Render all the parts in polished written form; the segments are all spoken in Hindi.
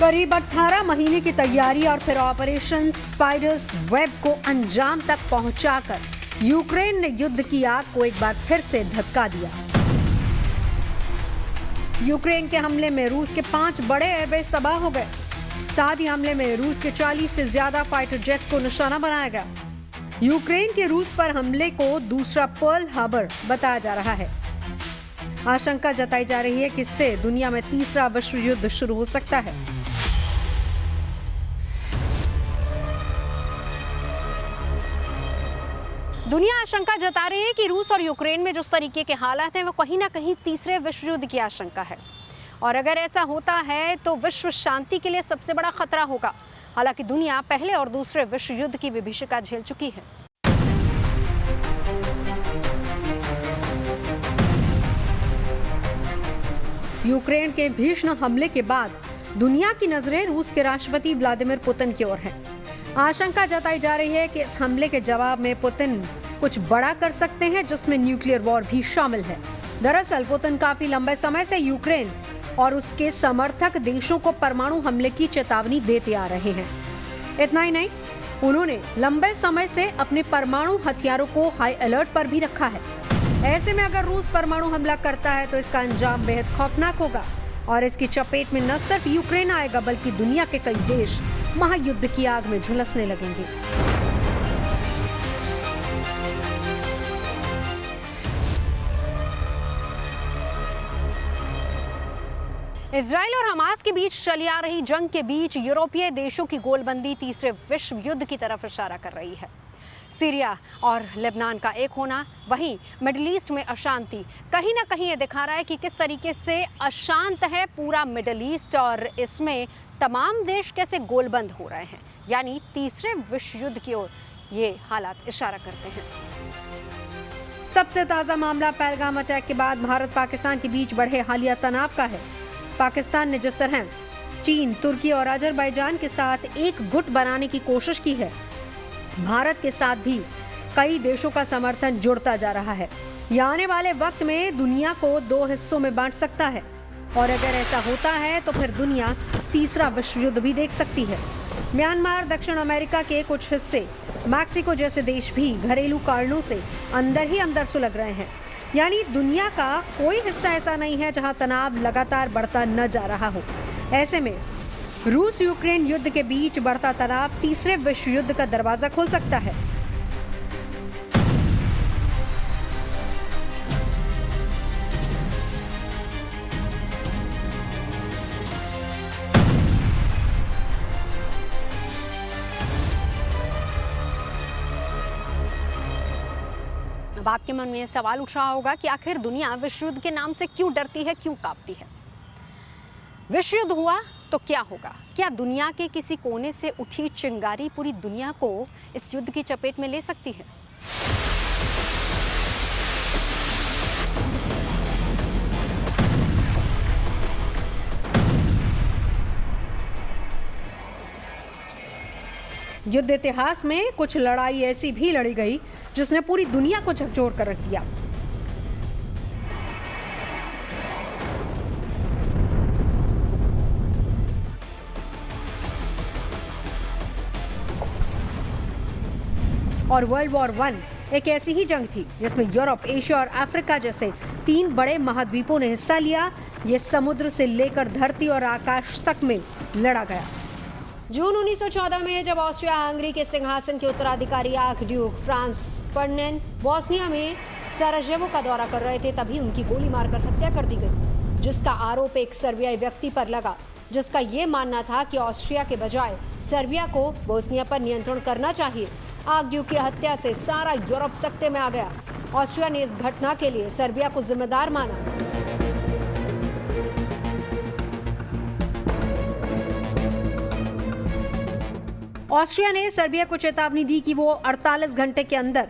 करीब 18 महीने की तैयारी और फिर ऑपरेशन स्पाइडर्स वेब को अंजाम तक पहुंचाकर यूक्रेन ने युद्ध की आग को एक बार फिर से धधका दिया। यूक्रेन के हमले में रूस के 5 बड़े एयरबेस तबाह हो गए। साथ ही हमले में रूस के 40 से ज्यादा फाइटर जेट्स को निशाना बनाया गया। यूक्रेन के रूस पर हमले को दूसरा पर्ल हार्बर बताया जा रहा है। आशंका जताई जा रही है कि इससे दुनिया में तीसरा विश्व युद्ध शुरू हो सकता है। दुनिया आशंका जता रही है कि रूस और यूक्रेन में जो तरीके के हालात हैं वो कहीं ना कहीं तीसरे विश्व युद्ध की आशंका है, और अगर ऐसा होता है तो विश्व शांति के लिए सबसे बड़ा खतरा होगा। हालांकि दुनिया पहले और दूसरे विश्व युद्ध की विभीषिका झेल चुकी है। यूक्रेन के भीषण हमले के बाद दुनिया की नजरें रूस के राष्ट्रपति व्लादिमीर पुतिन की ओर हैं। आशंका जताई जा रही है कि इस हमले के जवाब में पुतिन कुछ बड़ा कर सकते हैं, जिसमें न्यूक्लियर वॉर भी शामिल है। दरअसल पुतिन काफी लंबे समय से यूक्रेन और उसके समर्थक देशों को परमाणु हमले की चेतावनी देते आ रहे हैं। इतना ही नहीं, उन्होंने लंबे समय से अपने परमाणु हथियारों को हाई अलर्ट पर भी रखा है। ऐसे में अगर रूस परमाणु हमला करता है तो इसका अंजाम बेहद खौफनाक होगा और इसकी चपेट में न सिर्फ यूक्रेन आएगा बल्कि दुनिया के कई देश महायुद्ध की आग में झुलसने लगेंगे। इजराइल और हमास के बीच चली आ रही जंग के बीच यूरोपीय देशों की गोलबंदी तीसरे विश्व युद्ध की तरफ इशारा कर रही है। सीरिया और लेबनान का एक होना, वहीं मिडिल ईस्ट में अशांति, कहीं ना कहीं ये दिखा रहा है कि किस तरीके से अशांत है पूरा मिडिल ईस्ट और इसमें तमाम देश कैसे गोलबंद हो रहे हैं। यानी तीसरे विश्व युद्ध की ओर ये हालात इशारा करते हैं। सबसे ताज़ा मामला पहलगाम अटैक के बाद भारत पाकिस्तान के बीच बढ़े हालिया तनाव का है। पाकिस्तान ने जिस तरह चीन, तुर्की और अजरबैजान के साथ एक गुट बनाने की कोशिश की है, भारत के साथ भी कई देशों का समर्थन जुड़ता जा रहा है। यह आने वाले वक्त में दुनिया को 2 हिस्सों में बांट सकता है, और अगर ऐसा होता है तो फिर दुनिया तीसरा विश्व युद्ध भी देख सकती है। म्यांमार, दक्षिण अमेरिका के कुछ हिस्से, मैक्सिको जैसे देश भी घरेलू कारणों से अंदर ही अंदर सुलग रहे हैं। यानी दुनिया का कोई हिस्सा ऐसा नहीं है जहां तनाव लगातार बढ़ता न जा रहा हो। ऐसे में रूस यूक्रेन युद्ध के बीच बढ़ता तनाव तीसरे विश्व युद्ध का दरवाजा खोल सकता है। अब आपके मन में सवाल उठ रहा होगा कि आखिर दुनिया विश्व युद्ध के नाम से क्यों डरती है, क्यों कांपती है? विश्व युद्ध हुआ तो क्या होगा? क्या दुनिया के किसी कोने से उठी चिंगारी पूरी दुनिया को इस युद्ध की चपेट में ले सकती है? युद्ध इतिहास में कुछ लड़ाई ऐसी भी लड़ी गई जिसने पूरी दुनिया को झकझोर कर रख दिया। और वर्ल्ड वॉर 1 एक ऐसी ही जंग थी जिसमें यूरोप, एशिया और अफ्रीका जैसे 3 बड़े महाद्वीपों ने हिस्सा लिया। ये समुद्र से लेकर धरती और आकाश तक में लड़ा गया। जून 1914 में जब ऑस्ट्रिया हंगरी के सिंहासन के उत्तराधिकारी आर्कड्यूक फ्रांस फर्डिनेंड बॉस्निया में सराजेवो का दौरा कर रहे थे, तभी उनकी गोली मारकर हत्या कर दी गई, जिसका आरोप एक सर्बियाई व्यक्ति पर लगा, जिसका ये मानना था कि ऑस्ट्रिया के बजाय सर्बिया को बोस्निया पर नियंत्रण करना चाहिए। आर्कड्यूक की हत्या से सारा यूरोप सकते में आ गया। ऑस्ट्रिया ने इस घटना के लिए सर्बिया को जिम्मेदार माना। ऑस्ट्रिया ने सर्बिया को चेतावनी दी कि वो 48 घंटे के अंदर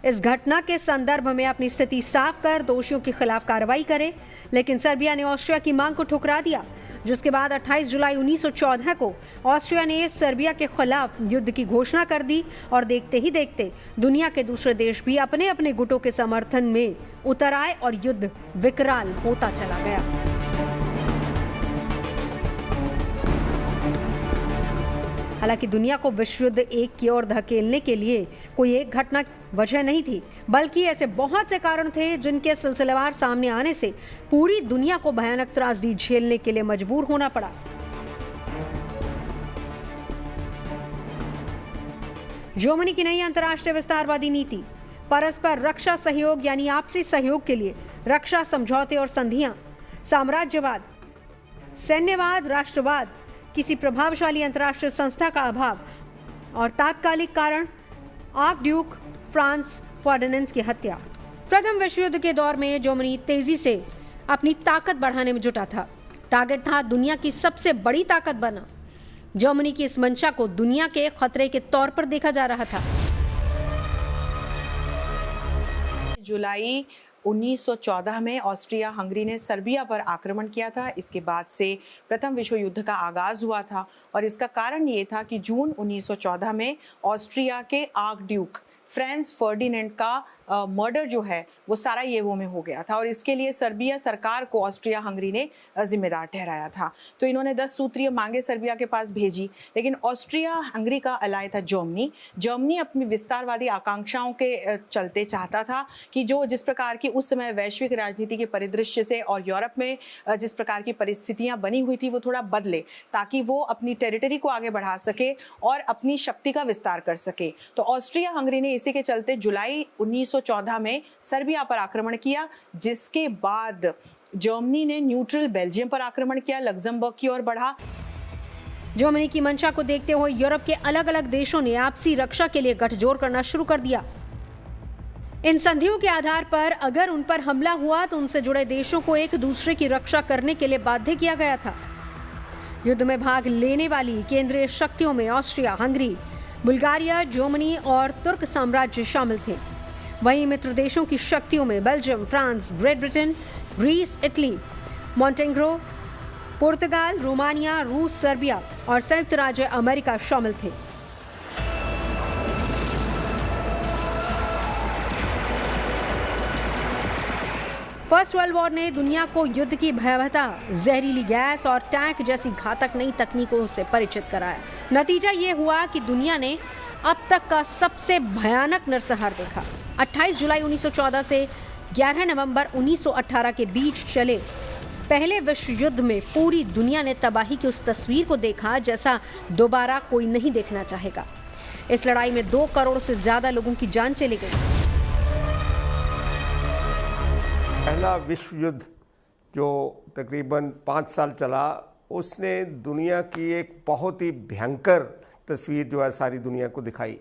इस घटना के संदर्भ में अपनी स्थिति साफ कर दोषियों के खिलाफ कार्रवाई करे, लेकिन सर्बिया ने ऑस्ट्रिया की मांग को ठुकरा दिया, जिसके बाद 28 जुलाई 1914 को ऑस्ट्रिया ने सर्बिया के खिलाफ युद्ध की घोषणा कर दी और देखते ही देखते दुनिया के दूसरे देश भी अपने अपने गुटों के समर्थन में उतर आए और युद्ध विकराल होता चला गया। हालांकि दुनिया को विश्व युद्ध एक की ओर धकेलने के लिए कोई एक घटना वजह नहीं थी, बल्कि ऐसे बहुत से कारण थे जिनके सिलसिलेवार सामने आने से पूरी दुनिया को भयानक त्रासदी झेलने के लिए मजबूर होना पड़ा। जर्मनी की नई अंतर्राष्ट्रीय विस्तारवादी नीति, परस्पर रक्षा सहयोग यानी आपसी सहयोग के लिए रक्षा समझौते और संधियां, साम्राज्यवाद, सैन्यवाद, राष्ट्रवाद, किसी प्रभावशाली अंतर्राष्ट्रीय संस्था का अभाव और तात्कालिक कारण आर्कड्यूक फ्रांस फर्डिनेंड की हत्या। प्रथम विश्व युद्ध के दौर में जर्मनी तेजी से अपनी ताकत बढ़ाने में जुटा था। टारगेट था दुनिया की सबसे बड़ी ताकत बनना। जर्मनी की इस मंशा को दुनिया के खतरे के तौर पर देखा जा रहा था। जुलाई 1914 में ऑस्ट्रिया हंगरी ने सर्बिया पर आक्रमण किया था। इसके बाद से प्रथम विश्व युद्ध का आगाज हुआ था और इसका कारण ये था कि जून 1914 में ऑस्ट्रिया के आर्कड्यूक फ्रांस फर्डिनेंड का मर्डर जो है वो सरायेवो में हो गया था और इसके लिए सर्बिया सरकार को ऑस्ट्रिया हंगरी ने जिम्मेदार ठहराया था। तो इन्होंने 10 सूत्रीय मांगे सर्बिया के पास भेजी, लेकिन ऑस्ट्रिया हंगरी का अलाय था जर्मनी अपनी विस्तारवादी आकांक्षाओं के चलते चाहता था कि जो जिस प्रकार की उस समय वैश्विक राजनीति के परिदृश्य से और यूरोप में जिस प्रकार की परिस्थितियां बनी हुई थी वो थोड़ा बदले, ताकि वो अपनी टेरिटरी को आगे बढ़ा सके और अपनी शक्ति का विस्तार कर सके। तो ऑस्ट्रिया हंगरी ने इसी के चलते जुलाई 1914 में सर्बिया पर आक्रमण किया, जिसके बाद जर्मनी ने न्यूट्रल बेल्जियम पर आक्रमण किया, लग्जमबर्ग की ओर बढ़ा। जर्मनी की मंशा को देखते हुए यूरोप के अलग अलग देशों ने आपसी रक्षा के लिए गठजोड़ करना शुरू कर दिया। इन संधियों के आधार पर अगर उन पर हमला हुआ तो उनसे जुड़े देशों को एक दूसरे की रक्षा करने के लिए बाध्य किया गया था। युद्ध में भाग लेने वाली केंद्रीय शक्तियों में ऑस्ट्रिया हंगरी, बुल्गारिया, जर्मनी और तुर्क साम्राज्य शामिल थे। वहीं मित्र देशों की शक्तियों में Belgium, France, Great Britain, Greece, Italy, Montenegro, पुर्तगाल, रोमानिया, रूस, सर्बिया और संयुक्त राज्य अमेरिका शामिल थे। फर्स्ट वर्ल्ड वॉर ने दुनिया को युद्ध की भयावहता, जहरीली गैस और टैंक जैसी घातक नई तकनीकों से परिचित कराया। नतीजा ये हुआ कि दुनिया ने अब तक का सबसे भयानक नरसंहार देखा। 28 जुलाई 1914 से 11 नवंबर 1918 के बीच चले पहले विश्व युद्ध में पूरी दुनिया ने तबाही की उस तस्वीर को देखा जैसा दोबारा कोई नहीं देखना चाहेगा। इस लड़ाई में 2 करोड़ से ज्यादा लोगों की जान चली गई। पहला विश्व युद्ध जो तकरीबन 5 साल चला, उसने दुनिया की एक बहुत ही भयंकर तस्वीर जो है सारी दुनिया को दिखाई।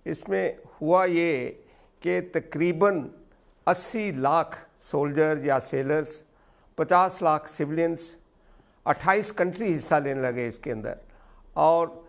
इसमें हुआ ये कि तकरीबन 80 लाख सोल्जर या सेलर्स, 50 लाख सिविलियंस, 28 कंट्री हिस्सा लेने लगे इसके अंदर। और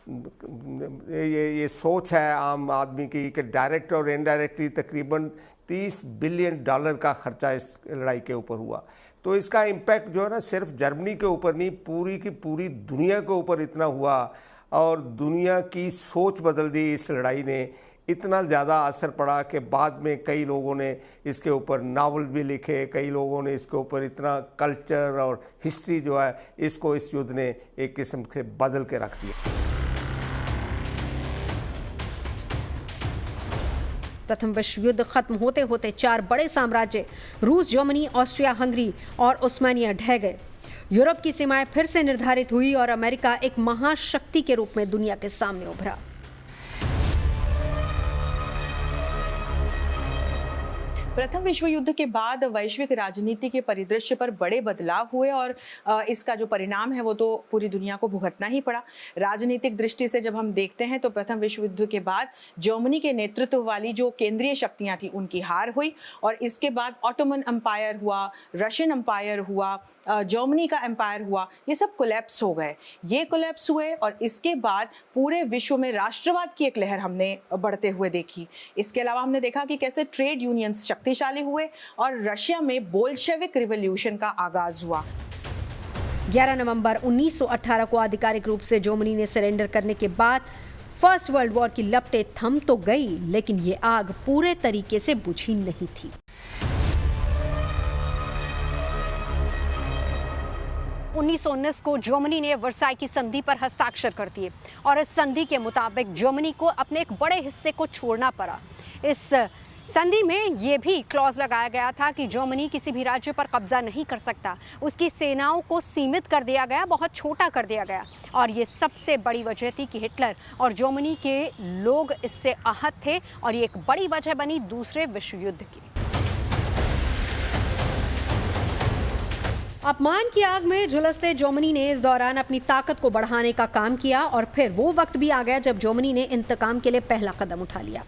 ये सोच है आम आदमी की कि डायरेक्ट और इनडायरेक्टली तकरीबन $30 बिलियन का खर्चा इस लड़ाई के ऊपर हुआ। तो इसका इम्पैक्ट जो है ना सिर्फ जर्मनी के ऊपर नहीं, पूरी की पूरी दुनिया के ऊपर इतना हुआ और दुनिया की सोच बदल दी इस लड़ाई ने। इतना ज़्यादा असर पड़ा कि बाद में कई लोगों ने इसके ऊपर नावल भी लिखे, कई लोगों ने इसके ऊपर इतना कल्चर और हिस्ट्री जो है इसको इस युद्ध ने एक किस्म से बदल के रख दिया। प्रथम विश्व युद्ध खत्म होते होते 4 बड़े साम्राज्य रूस, जर्मनी, ऑस्ट्रिया हंगरी और उस्मानिया ढह गए। यूरोप की सीमाएं फिर से निर्धारित हुई और अमेरिका एक महाशक्ति के रूप में दुनिया के सामने उभरा। प्रथम विश्व युद्ध के बाद वैश्विक राजनीति के परिदृश्य पर बड़े बदलाव हुए और इसका जो परिणाम है वो तो पूरी दुनिया को भुगतना ही पड़ा। राजनीतिक दृष्टि से जब हम देखते हैं तो प्रथम विश्व युद्ध के बाद जर्मनी के नेतृत्व वाली जो केंद्रीय शक्तियां थी उनकी हार हुई और इसके बाद ऑटोमन एम्पायर हुआ, रशियन एम्पायर हुआ, जर्मनी का एम्पायर हुआ, ये सब कोलैप्स हो गए। ये कोलैप्स हुए और इसके बाद पूरे विश्व में राष्ट्रवाद की एक लहर हमने बढ़ते हुए देखी। इसके अलावा हमने देखा कि कैसे ट्रेड यूनियंस शक्तिशाली हुए और रशिया में बोल्शेविक रिवॉल्यूशन का आगाज हुआ। 11 नवंबर 1918 को आधिकारिक रूप से जर्मनी ने सरेंडर करने के बाद फर्स्ट वर्ल्ड वॉर की लपटें थम तो गई, लेकिन ये आग पूरे तरीके से बुझी नहीं थी। 1919 को जर्मनी ने वर्साई की संधि पर हस्ताक्षर कर दिए और इस संधि के मुताबिक जर्मनी को अपने एक बड़े हिस्से को छोड़ना पड़ा। इस संधि में यह भी क्लॉज लगाया गया था कि जर्मनी किसी भी राज्य पर कब्जा नहीं कर सकता। उसकी सेनाओं को सीमित कर दिया गया, बहुत छोटा कर दिया गया। और ये सबसे बड़ी वजह थी कि हिटलर और जर्मनी के लोग इससे आहत थे और ये एक बड़ी वजह बनी दूसरे विश्व युद्ध की। अपमान की आग में झुलसते जर्मनी ने इस दौरान अपनी ताकत को बढ़ाने का काम किया और फिर वो वक्त भी आ गया जब जर्मनी ने इंतकाम के लिए पहला कदम उठा लिया।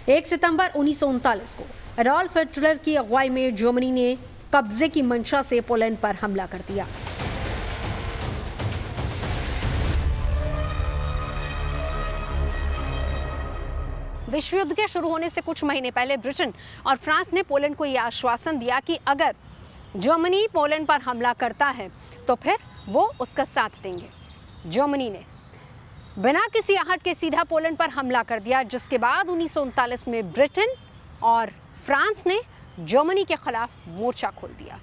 1 सितंबर 1939 को एडोल्फ हिटलर की अगुवाई में जर्मनी ने कब्जे की मंशा से पोलैंड पर हमला कर दिया। विश्व युद्ध के शुरू होने से कुछ महीने पहले ब्रिटेन और फ्रांस ने पोलैंड को यह आश्वासन दिया कि अगर जर्मनी पोलैंड पर हमला करता है तो फिर वो उसका साथ देंगे। जर्मनी ने बिना किसी आहट के सीधा पोलैंड पर हमला कर दिया, जिसके बाद 1939 में ब्रिटेन और फ्रांस ने जर्मनी के खिलाफ मोर्चा खोल दिया।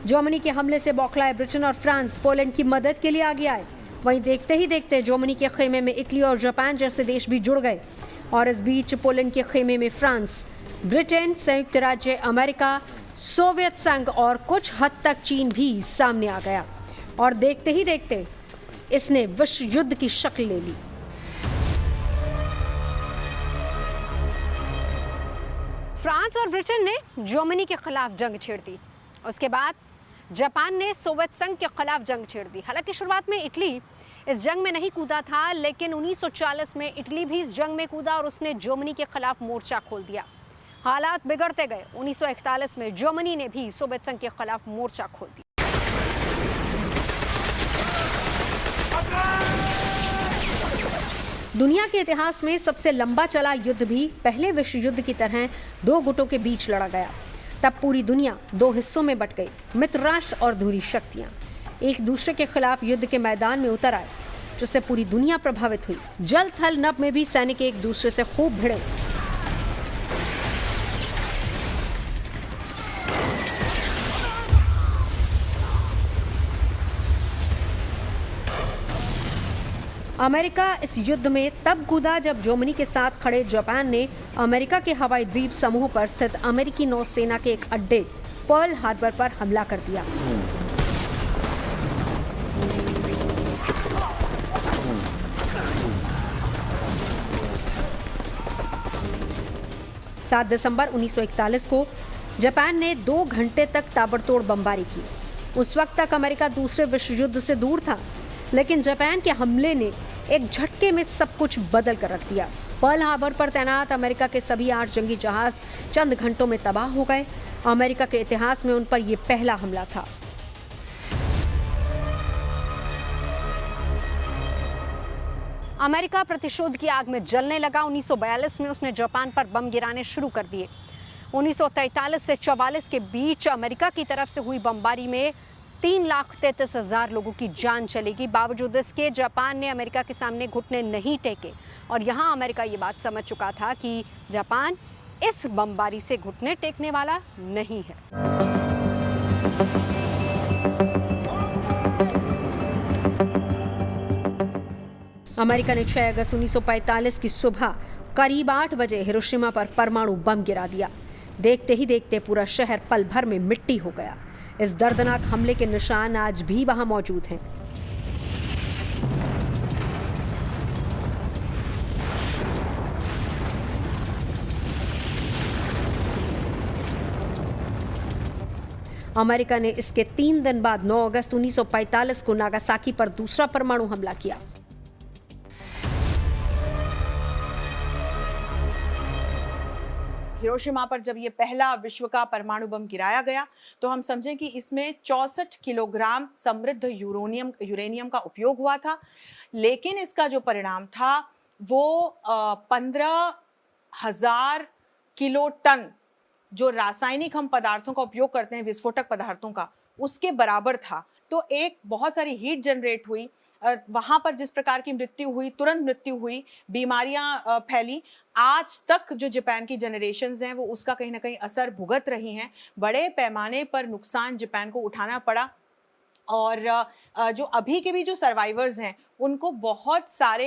जर्मनी के हमले से बौखलाए ब्रिटेन और फ्रांस पोलैंड की मदद के लिए आगे आए। वहीं देखते ही देखते जर्मनी के खेमे में इटली और जापान जैसे देश भी जुड़ गए और इस बीच पोलैंड के खेमे में फ्रांस, ब्रिटेन, संयुक्त राज्य अमेरिका, सोवियत संघ और कुछ हद तक चीन भी सामने आ गया और देखते ही देखते इसने विश्व युद्ध की शक्ल ले ली। फ्रांस और ब्रिटेन ने जर्मनी के खिलाफ जंग छेड़ दी। उसके बाद जापान ने सोवियत संघ के खिलाफ जंग छेड़ दी। हालांकि शुरुआत में इटली इस जंग में नहीं कूदा था, लेकिन 1940 में इटली भी इस जंग में कूदा और उसने जर्मनी के खिलाफ मोर्चा खोल दिया। हालात बिगड़ते गए। 1941 में जर्मनी ने भी सोवियत संघ के खिलाफ मोर्चा खोल दिया। दुनिया के इतिहास में सबसे लंबा चला युद्ध भी पहले विश्व युद्ध की तरह दो गुटों के बीच लड़ा गया। तब पूरी दुनिया दो हिस्सों में बट गई। मित्र राष्ट्र और धुरी शक्तियां एक दूसरे के खिलाफ युद्ध के मैदान में उतर आए, जिससे पूरी दुनिया प्रभावित हुई। जल थल नभ में भी सैनिक एक दूसरे से खूब भिड़े। अमेरिका इस युद्ध में तब कूदा जब जर्मनी के साथ खड़े जापान ने अमेरिका के हवाई द्वीप समूह पर स्थित अमेरिकी नौसेना के एक अड्डे पर्ल हार्बर पर हमला कर दिया। सात दिसंबर 1941 को जापान ने 2 घंटे तक ताबड़तोड़ बमबारी की। उस वक्त तक अमेरिका दूसरे विश्व युद्ध से दूर था, लेकिन जापान के हमले ने एक झटके में सब कुछ बदल कर रख दिया। पर्ल हार्बर पर तैनात अमेरिका के सभी 8 जंगी जहाज चंद घंटों में तबाह हो गए। अमेरिका के इतिहास में उन पर यह पहला हमला था। अमेरिका प्रतिशोध की आग में जलने लगा। 1942 में उसने जापान पर बम गिराने शुरू कर दिए। 1943 से 44 के बीच अमेरिका की तरफ से हुई बमबारी में 3,33,000 लोगों की जान चलेगी। बावजूद इसके जापान ने अमेरिका के सामने घुटने नहीं टेके और यहाँ अमेरिका ये बात समझ चुका था कि जापान इस बमबारी से घुटने टेकने वाला नहीं है। अमेरिका ने 6 अगस्त 1945 की सुबह करीब 8 बजे हिरोशिमा पर परमाणु बम गिरा दिया। देखते ही देखते पूरा शहर पल भर में मिट्टी हो गया। इस दर्दनाक हमले के निशान आज भी वहां मौजूद हैं। अमेरिका ने इसके 3 दिन बाद 9 अगस्त 1945 को नागासाकी पर दूसरा परमाणु हमला किया। हिरोशिमा पर जब ये पहला विश्व का परमाणु बम गिराया गया तो हम समझें कि इसमें 64 किलोग्राम समृद्ध यूरेनियम का उपयोग हुआ था, लेकिन इसका जो परिणाम था वो 15,000 किलो टन जो रासायनिक हम पदार्थों का उपयोग करते हैं, विस्फोटक पदार्थों का, उसके बराबर था। तो एक बहुत सारी हीट जनरेट हुई वहां पर जिस प्रकार की मृत्यु हुई, तुरंत मृत्यु हुई, बीमारियां फैली, आज तक जो जापान की जनरेशन्स हैं वो उसका कहीं ना कहीं असर भुगत रही हैं। बड़े पैमाने पर नुकसान जापान को उठाना पड़ा और जो अभी के भी जो सर्वाइवर्स हैं उनको बहुत सारे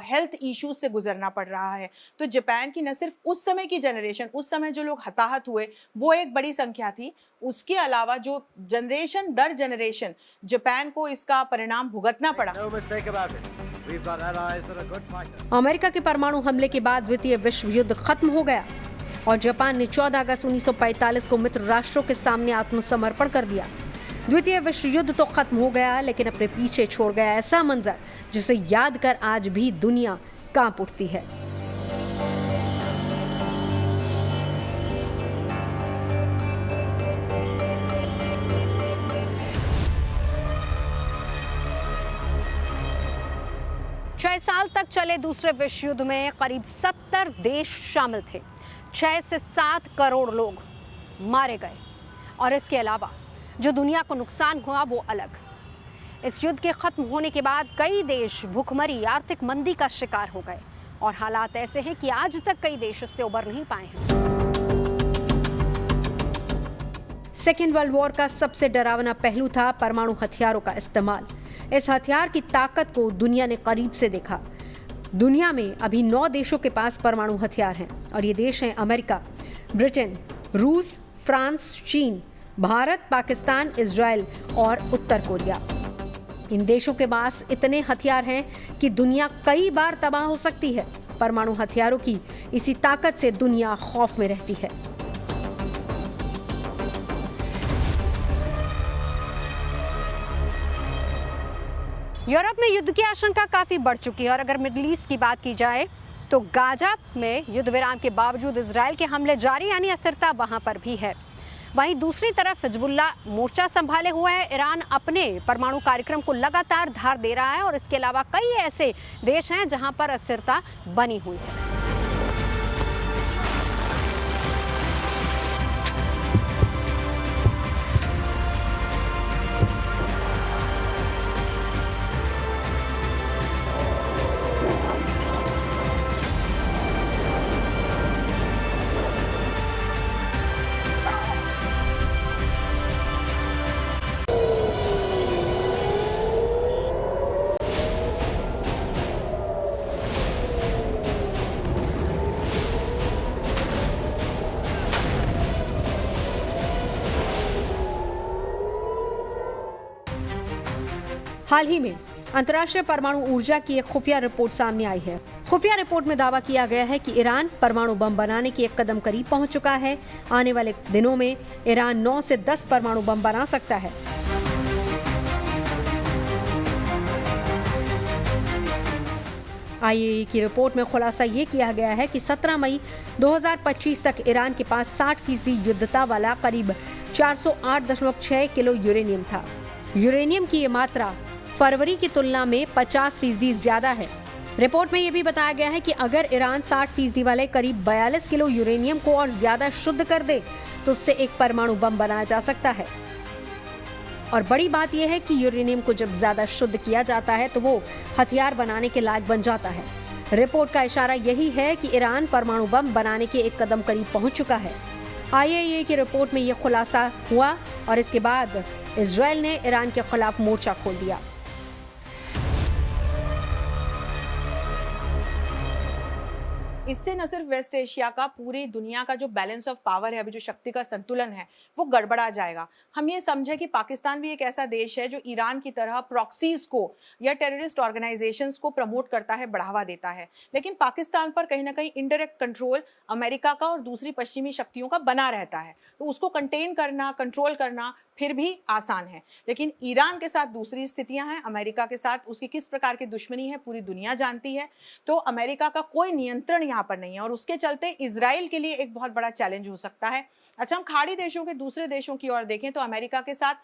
हेल्थ इश्यूज से गुजरना पड़ रहा है। तो जापान की न सिर्फ उस समय की जनरेशन, उस समय जो लोग हताहत हुए वो एक बड़ी संख्या थी, उसके अलावा जो जनरेशन दर जनरेशन जापान को इसका परिणाम भुगतना पड़ा। अमेरिका के परमाणु हमले के बाद द्वितीय विश्व युद्ध खत्म हो गया और जापान ने 14 अगस्त 1945 को मित्र राष्ट्रों के सामने आत्मसमर्पण कर दिया। द्वितीय विश्व युद्ध तो खत्म हो गया, लेकिन अपने पीछे छोड़ गया ऐसा मंजर जिसे याद कर आज भी दुनिया कांप उठती है। छह साल तक चले दूसरे विश्व युद्ध में करीब 70 देश शामिल थे। 6 से 7 करोड़ लोग मारे गए और इसके अलावा जो दुनिया को नुकसान हुआ वो अलग। इस युद्ध के खत्म होने के बाद कई देश भूखमरी, आर्थिक मंदी का शिकार हो गए और हालात ऐसे हैं कि आज तक कई देश इससे उबर नहीं पाए हैं। सेकेंड वर्ल्ड वॉर का सबसे डरावना पहलू था परमाणु हथियारों का इस्तेमाल। इस हथियार की ताकत को दुनिया ने करीब से देखा। दुनिया में अभी 9 देशों के पास परमाणु हथियार हैं और ये देश हैं अमेरिका, ब्रिटेन, रूस, फ्रांस, चीन, भारत, पाकिस्तान, इजराइल और उत्तर कोरिया। इन देशों के पास इतने हथियार हैं कि दुनिया कई बार तबाह हो सकती है। परमाणु हथियारों की इसी ताकत से दुनिया खौफ में रहती है। यूरोप में युद्ध की आशंका काफी बढ़ चुकी है और अगर मिडिल ईस्ट की बात की जाए तो गाजा में युद्ध विराम के बावजूद इजराइल के हमले जारी, यानी अस्थिरता वहां पर भी है। वहीं दूसरी तरफ हिजबुल्ला मोर्चा संभाले हुए है। ईरान अपने परमाणु कार्यक्रम को लगातार धार दे रहा है और इसके अलावा कई ऐसे देश हैं जहां पर अस्थिरता बनी हुई है। हाल ही में अंतर्राष्ट्रीय परमाणु ऊर्जा की एक खुफिया रिपोर्ट सामने आई है। खुफिया रिपोर्ट में दावा किया गया है कि ईरान परमाणु बम बनाने के एक कदम करीब पहुंच चुका है। आने वाले दिनों में ईरान 9 से 10 परमाणु बम बना सकता है। आईएईए की रिपोर्ट में खुलासा ये किया गया है कि 17 मई 2025 तक ईरान के पास 60% युद्धता वाला करीब 408.6 किलो यूरेनियम था। यूरेनियम की ये मात्रा फरवरी की तुलना में 50% ज्यादा है। रिपोर्ट में यह भी बताया गया है कि अगर ईरान 60% वाले करीब 42 किलो यूरेनियम को और ज्यादा शुद्ध कर दे तो उससे एक परमाणु बम बनाया जा सकता है। और बड़ी बात यह है कि यूरेनियम को जब ज्यादा शुद्ध किया जाता है तो वो हथियार बनाने के लायक बन जाता है। रिपोर्ट का इशारा यही है कि ईरान परमाणु बम बनाने के एक कदम करीब पहुंच चुका है। आईएईए की रिपोर्ट में यह खुलासा हुआ और इसके बाद इजराइल ने ईरान के खिलाफ मोर्चा खोल दिया। इससे न सिर्फ वेस्ट एशिया का, पूरी दुनिया का जो बैलेंस ऑफ पावर है, अभी जो शक्ति का संतुलन है, वो गड़बड़ा जाएगा। हम ये समझे कि पाकिस्तान भी एक ऐसा देश है जो ईरान की तरह प्रॉक्सीज को या टेररिस्ट ऑर्गेनाइजेशंस को प्रमोट करता है, बढ़ावा देता है, लेकिन पाकिस्तान पर कहीं ना कहीं इनडायरेक्ट कंट्रोल अमेरिका का और दूसरी पश्चिमी शक्तियों का बना रहता है। तो उसको कंटेन करना, कंट्रोल करना फिर भी आसान है। लेकिन ईरान के साथ दूसरी स्थितियां हैं, अमेरिका के साथ उसकी किस प्रकार की दुश्मनी है पूरी दुनिया जानती है। तो अमेरिका का कोई नियंत्रण यहाँ पर नहीं है और उसके चलते इजराइल के लिए एक बहुत बड़ा चैलेंज हो सकता है। अच्छा, हम खाड़ी देशों के दूसरे देशों की ओर देखें तो अमेरिका के साथ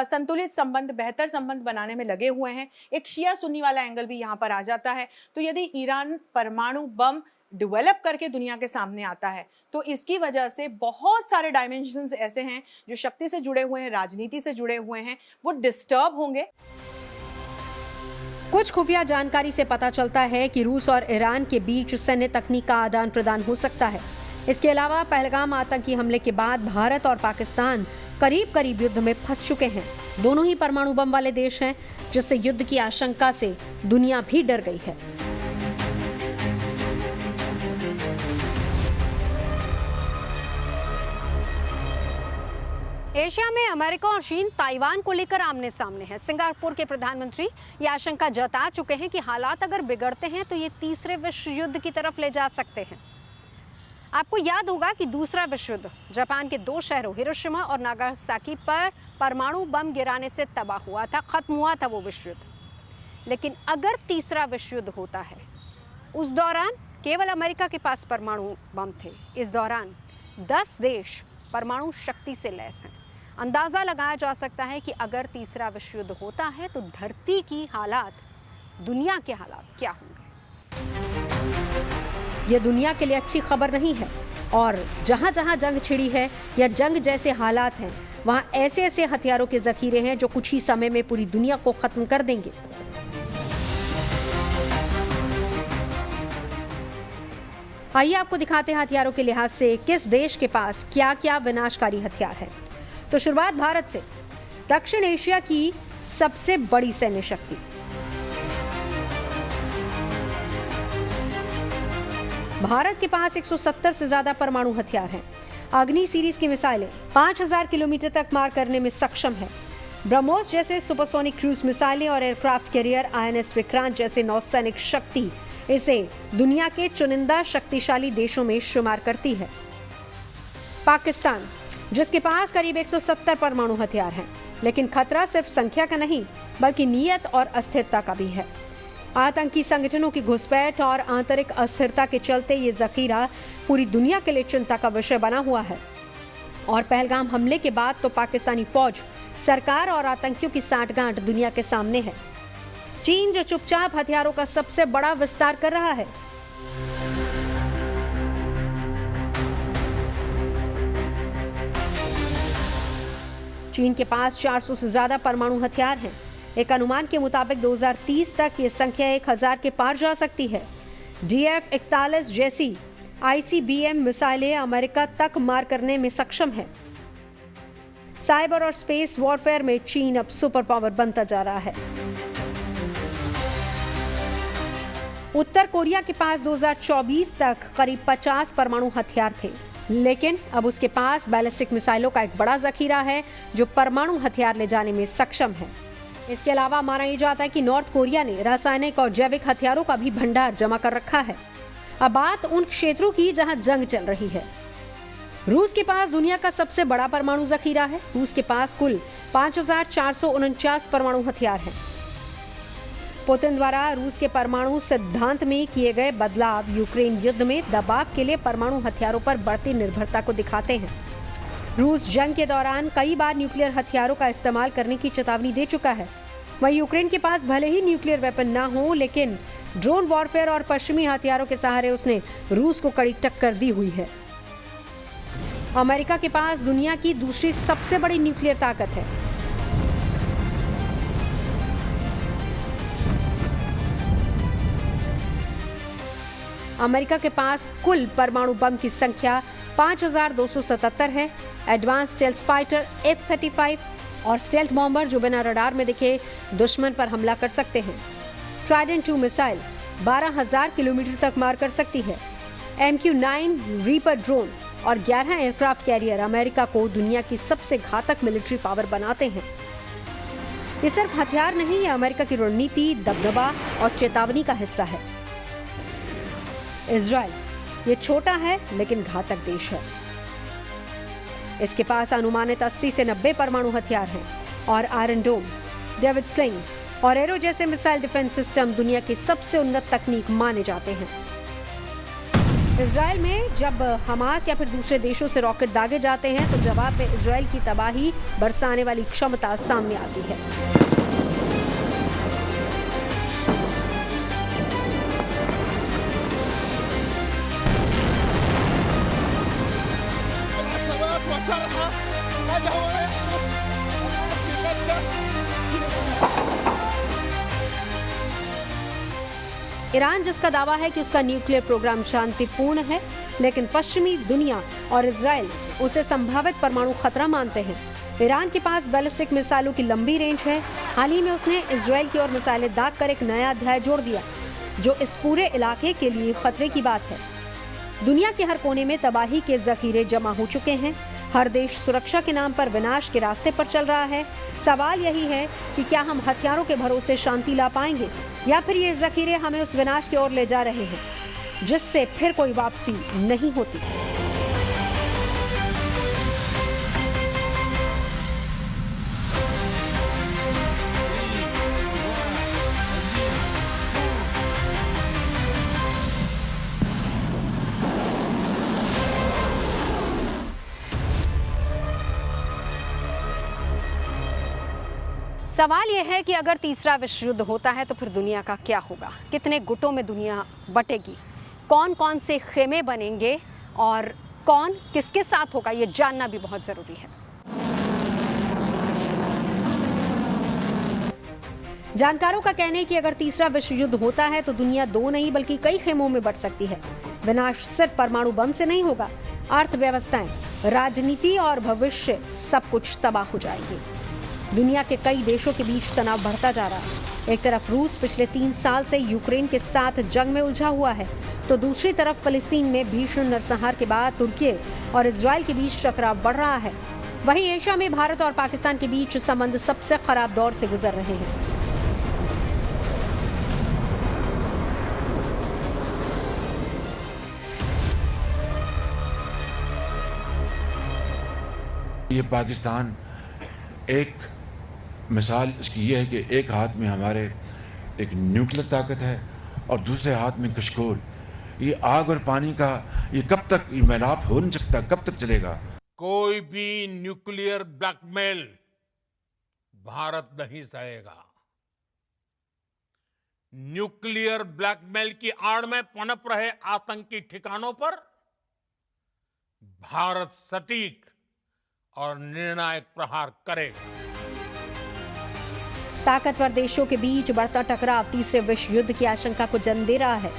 संतुलित संबंध, बेहतर संबंध बनाने में लगे हुए हैं। एक शिया सुन्नी वाला एंगल भी यहाँ पर आ जाता है। तो यदि ईरान परमाणु बम डेवलप करके दुनिया के सामने आता है तो इसकी वजह से बहुत सारे डायमेंशंस ऐसे हैं जो शक्ति से जुड़े हुए हैं, राजनीति से जुड़े हुए हैं, वो डिस्टर्ब होंगे। कुछ खुफिया जानकारी से पता चलता है कि रूस और ईरान के बीच सैन्य तकनीक का आदान प्रदान हो सकता है। इसके अलावा पहलगाम आतंकी हमले के बाद भारत और पाकिस्तान करीब करीब युद्ध में फंस चुके हैं। दोनों ही परमाणु बम वाले देश हैं, जिससे युद्ध की आशंका से दुनिया भी डर गई है। एशिया में अमेरिका और चीन ताइवान को लेकर आमने सामने है। सिंगापुर के प्रधानमंत्री ये आशंका जता चुके हैं कि हालात अगर बिगड़ते हैं तो ये तीसरे विश्व युद्ध की तरफ ले जा सकते हैं। आपको याद होगा कि दूसरा विश्व युद्ध जापान के 2 शहरों हिरोशिमा और नागासाकी पर परमाणु बम गिराने से तबाह हुआ था, खत्म हुआ था वो विश्व युद्ध। लेकिन अगर तीसरा विश्व युद्ध होता है, उस दौरान केवल अमेरिका के पास परमाणु बम थे। इस दौरान 10 देश परमाणु शक्ति से लैस हैं। अंदाजा लगाया जा सकता है कि अगर तीसरा विश्व युद्ध होता है तो धरती की हालात, दुनिया के हालात क्या होंगे। यह दुनिया के लिए अच्छी खबर नहीं है और जहां जहां जंग छिड़ी है या जंग जैसे हालात हैं, वहां ऐसे ऐसे हथियारों के जखीरे हैं जो कुछ ही समय में पूरी दुनिया को खत्म कर देंगे। आइए आपको दिखाते हैं हथियारों के लिहाज से किस देश के पास क्या क्या विनाशकारी हथियार है। तो शुरुआत भारत से। दक्षिण एशिया की सबसे बड़ी सैन्य शक्ति। भारत के पास 170 से ज्यादा परमाणु हथियार हैं। अग्नि सीरीज की मिसाइलें 5000 किलोमीटर तक मार करने में सक्षम है। ब्रह्मोस जैसे सुपरसोनिक क्रूज मिसाइलें और एयरक्राफ्ट कैरियर INS विक्रांत जैसे नौसैनिक शक्ति इसे दुनिया के चुनिंदा शक्तिशाली देशों में शुमार करती है। पाकिस्तान, जिसके पास करीब 170 परमाणु हथियार हैं, लेकिन खतरा सिर्फ संख्या का नहीं बल्कि नीयत और अस्थिरता का भी है। आतंकी संगठनों की घुसपैठ और आंतरिक अस्थिरता के चलते ये जखीरा पूरी दुनिया के लिए चिंता का विषय बना हुआ है। और पहलगाम हमले के बाद तो पाकिस्तानी फौज, सरकार और आतंकियों की साठगांठ दुनिया के सामने है। चीन जो चुपचाप हथियारों का सबसे बड़ा विस्तार कर रहा है। चीन के पास 400 से ज्यादा परमाणु हथियार हैं। एक अनुमान के मुताबिक 2030 तक ये संख्या 1000 के पार जा सकती है। DF-41 जैसी ICBM मिसाइलें अमेरिका तक मार करने में सक्षम है। साइबर और स्पेस वॉरफेयर में चीन अब सुपर पावर बनता जा रहा है। उत्तर कोरिया के पास 2024 तक करीब 50 परमाणु हथियार थे, लेकिन अब उसके पास बैलिस्टिक मिसाइलों का एक बड़ा जखीरा है जो परमाणु हथियार ले जाने में सक्षम है। इसके अलावा माना यह जाता है कि नॉर्थ कोरिया ने रासायनिक और जैविक हथियारों का भी भंडार जमा कर रखा है। अब बात उन क्षेत्रों की जहां जंग चल रही है। रूस के पास दुनिया का सबसे बड़ा परमाणु जखीरा है। रूस के पास कुल 5449 परमाणु हथियार हैं। पुतिन द्वारा रूस के परमाणु सिद्धांत में किए गए बदलाव यूक्रेन युद्ध में दबाव के लिए परमाणु हथियारों पर बढ़ती निर्भरता को दिखाते हैं। रूस जंग के दौरान कई बार न्यूक्लियर हथियारों का इस्तेमाल करने की चेतावनी दे चुका है। वहीं यूक्रेन के पास भले ही न्यूक्लियर वेपन ना हो, लेकिन ड्रोन वॉरफेयर और पश्चिमी हथियारों के सहारे उसने रूस को कड़ी टक्कर दी हुई है। अमेरिका के पास दुनिया की दूसरी सबसे बड़ी न्यूक्लियर ताकत है। अमेरिका के पास कुल परमाणु बम की संख्या 5277 है। एडवांस स्टेल्थ फाइटर F-35 और स्टेल्थ बॉम्बर जो बिना रडार में दिखे दुश्मन पर हमला कर सकते हैं। ट्राइडेंट 2 मिसाइल 12,000 किलोमीटर तक मार कर सकती है। MQ-9 रीपर ड्रोन और 11 एयरक्राफ्ट कैरियर अमेरिका को दुनिया की सबसे घातक मिलिट्री पावर बनाते हैं। ये सिर्फ हथियार नहीं, ये अमेरिका की रणनीति, दबदबा और चेतावनी का हिस्सा है। इजराइल ये छोटा है लेकिन घातक देश है। इसके पास अनुमानित 80 से 90 परमाणु हथियार हैं और आयरन डोम, डेविड स्लिंग और एरो जैसे मिसाइल डिफेंस सिस्टम दुनिया की सबसे उन्नत तकनीक माने जाते हैं। इजराइल में जब हमास या फिर दूसरे देशों से रॉकेट दागे जाते हैं तो जवाब में इजराइल की तबाही बरसाने वाली क्षमता सामने आती है। ईरान जिसका दावा है कि उसका न्यूक्लियर प्रोग्राम शांतिपूर्ण है, लेकिन पश्चिमी दुनिया और इजराइल उसे संभावित परमाणु खतरा मानते हैं। ईरान के पास बैलिस्टिक मिसाइलों की लंबी रेंज है। हाल ही में उसने इजराइल की ओर मिसाइलें दागकर एक नया अध्याय जोड़ दिया, जो इस पूरे इलाके के लिए खतरे की बात है। दुनिया के हर कोने में तबाही के जखीरे जमा हो चुके हैं। हर देश सुरक्षा के नाम पर विनाश के रास्ते पर चल रहा है। सवाल यही है कि क्या हम हथियारों के भरोसे शांति ला पाएंगे, या फिर ये जखीरे हमें उस विनाश की ओर ले जा रहे हैं जिससे फिर कोई वापसी नहीं होती। सवाल यह है कि अगर तीसरा विश्व युद्ध होता है तो फिर दुनिया का क्या होगा, कितने गुटों में दुनिया बटेगी, कौन कौन से खेमे बनेंगे और कौन किसके साथ होगा, ये जानना भी बहुत जरूरी है। जानकारों का कहना है कि अगर तीसरा विश्व युद्ध होता है तो दुनिया दो नहीं बल्कि कई खेमों में बट सकती है। विनाश सिर्फ परमाणु बम से नहीं होगा, अर्थव्यवस्थाएं, राजनीति और भविष्य सब कुछ तबाह हो जाएगी। दुनिया के कई देशों के बीच तनाव बढ़ता जा रहा है। एक तरफ रूस पिछले 3 साल से यूक्रेन के साथ जंग में उलझा हुआ है, तो दूसरी तरफ फिलिस्तीन में भीषण नरसंहार के बाद तुर्की और इजराइल के बीच टकराव बढ़ रहा है। वहीं एशिया में भारत और पाकिस्तान के बीच संबंध सबसे खराब दौर से गुजर रहे हैं। ये पाकिस्तान एक मिसाल इसकी ये है कि एक हाथ में हमारे एक न्यूक्लियर ताकत है और दूसरे हाथ में कशकोल। ये आग और पानी का ये कब तक ये मेलाप हो नहीं सकता, कब तक चलेगा? कोई भी न्यूक्लियर ब्लैकमेल भारत नहीं सहेगा। न्यूक्लियर ब्लैकमेल की आड़ में पनप रहे आतंकी ठिकानों पर भारत सटीक और निर्णायक प्रहार करेगा। ताकतवर देशों के बीच बढ़ता टकराव तीसरे विश्व युद्ध की आशंका को जन्म दे रहा है।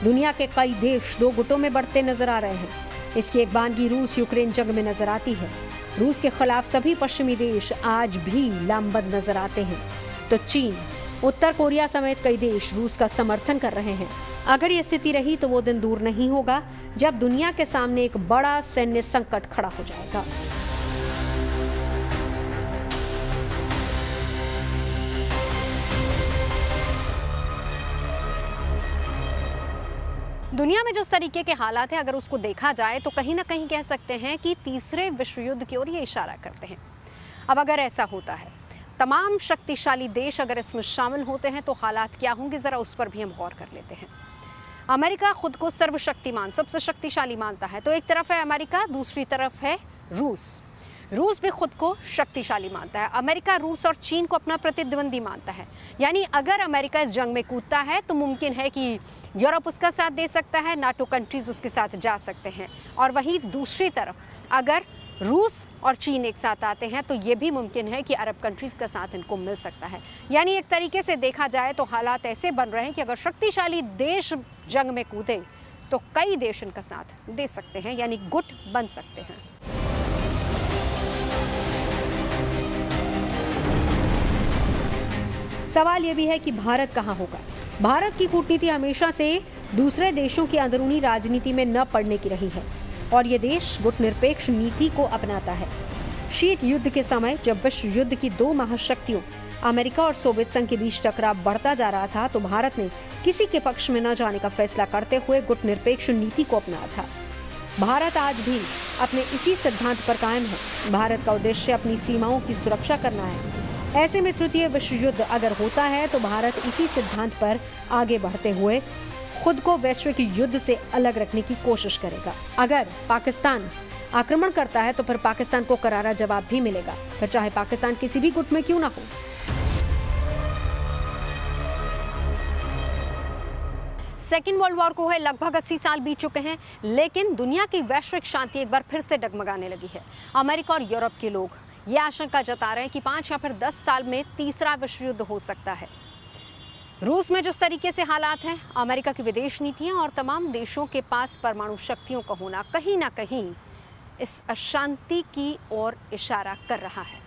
दुनिया के कई देश दो गुटों में बढ़ते नजर आ रहे हैं। इसकी एक बानगी रूस यूक्रेन जंग में नजर आती है। रूस के खिलाफ सभी पश्चिमी देश आज भी लामबंद नजर आते हैं, तो चीन, उत्तर कोरिया समेत कई देश रूस का समर्थन कर रहे हैं। अगर ये स्थिति रही तो वो दिन दूर नहीं होगा जब दुनिया के सामने एक बड़ा सैन्य संकट खड़ा हो जाएगा। दुनिया में जिस तरीके के हालात हैं, अगर उसको देखा जाए तो कहीं ना कहीं कह सकते हैं कि तीसरे विश्व युद्ध की ओर ये इशारा करते हैं। अब अगर ऐसा होता है, तमाम शक्तिशाली देश अगर इसमें शामिल होते हैं तो हालात क्या होंगे, ज़रा उस पर भी हम गौर कर लेते हैं। अमेरिका खुद को सर्वशक्तिमान, सबसे शक्तिशाली मानता है, तो एक तरफ है अमेरिका, दूसरी तरफ है रूस। रूस भी खुद को शक्तिशाली मानता है। अमेरिका, रूस और चीन को अपना प्रतिद्वंदी मानता है। यानी अगर अमेरिका इस जंग में कूदता है तो मुमकिन है कि यूरोप उसका साथ दे सकता है, नाटो कंट्रीज उसके साथ जा सकते हैं, और वहीं दूसरी तरफ अगर रूस और चीन एक साथ आते हैं तो ये भी मुमकिन है कि अरब कंट्रीज का साथ इनको मिल सकता है। यानी एक तरीके से देखा जाए तो हालात ऐसे बन रहे हैं कि अगर शक्तिशाली देश जंग में कूदे तो कई देश इनका साथ दे सकते हैं, यानी गुट बन सकते हैं। सवाल यह भी है कि भारत कहां होगा। भारत की कूटनीति हमेशा से दूसरे देशों की अंदरूनी राजनीति में न पड़ने की रही है और ये देश गुटनिरपेक्ष नीति को अपनाता है। शीत युद्ध के समय जब विश्व युद्ध की दो महाशक्तियों अमेरिका और सोवियत संघ के बीच टकराव बढ़ता जा रहा था तो भारत ने किसी के पक्ष में न जाने का फैसला करते हुए गुटनिरपेक्ष नीति को अपनाया था। भारत आज भी अपने इसी सिद्धांत पर कायम है। भारत का उद्देश्य अपनी सीमाओं की सुरक्षा करना है। ऐसे में तृतीय विश्व युद्ध अगर होता है तो भारत इसी सिद्धांत पर आगे बढ़ते हुए खुद को वैश्विक युद्ध से अलग रखने की कोशिश करेगा। अगर पाकिस्तान आक्रमण करता है तो फिर पाकिस्तान को करारा जवाब भी मिलेगा, फिर चाहे पाकिस्तान किसी भी गुट में क्यों ना हो। सेकेंड वर्ल्ड वॉर को हुए लगभग 80 साल बीत चुके हैं, लेकिन दुनिया की वैश्विक शांति एक बार फिर से डगमगाने लगी है। अमेरिका और यूरोप के लोग ये आशंका जता रहे हैं कि 5 या फिर 10 साल में तीसरा विश्व युद्ध हो सकता है। रूस में जिस तरीके से हालात हैं, अमेरिका की विदेश नीतियां और तमाम देशों के पास परमाणु शक्तियों का होना कहीं ना कहीं इस अशांति की ओर इशारा कर रहा है।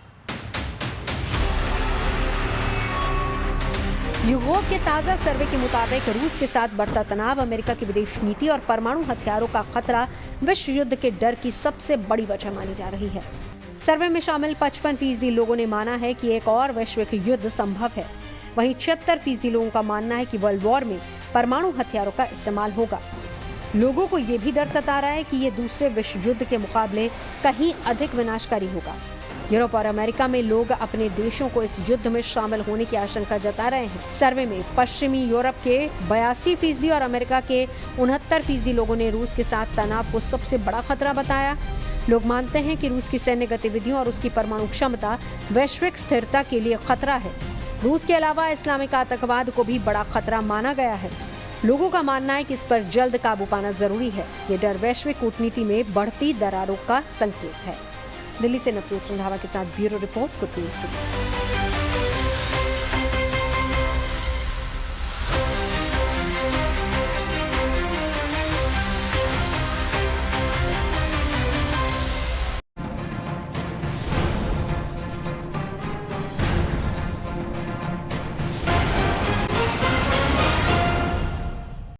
यूगोव के ताजा सर्वे के मुताबिक रूस के साथ बढ़ता तनाव, अमेरिका की विदेश नीति और परमाणु हथियारों का खतरा विश्व युद्ध के डर की सबसे बड़ी वजह मानी जा रही है। सर्वे में शामिल 55% लोगों ने माना है कि एक और वैश्विक युद्ध संभव है। वहीं 76% लोगों का मानना है कि वर्ल्ड वॉर में परमाणु हथियारों का इस्तेमाल होगा। लोगों को ये भी डर सता रहा है कि ये दूसरे विश्व युद्ध के मुकाबले कहीं अधिक विनाशकारी होगा। यूरोप और अमेरिका में लोग अपने देशों को इस युद्ध में शामिल होने की आशंका जता रहे हैं। सर्वे में पश्चिमी यूरोप के 82% और अमेरिका के 69% लोगों ने रूस के साथ तनाव को सबसे बड़ा खतरा बताया। लोग मानते हैं कि रूस की सैन्य गतिविधियों और उसकी परमाणु क्षमता वैश्विक स्थिरता के लिए खतरा है। रूस के अलावा इस्लामिक आतंकवाद को भी बड़ा खतरा माना गया है। लोगों का मानना है कि इस पर जल्द काबू पाना जरूरी है। ये डर वैश्विक कूटनीति में बढ़ती दरारों का संकेत है। दिल्ली से नफरूत रंधावा के साथ bureau report, good news today.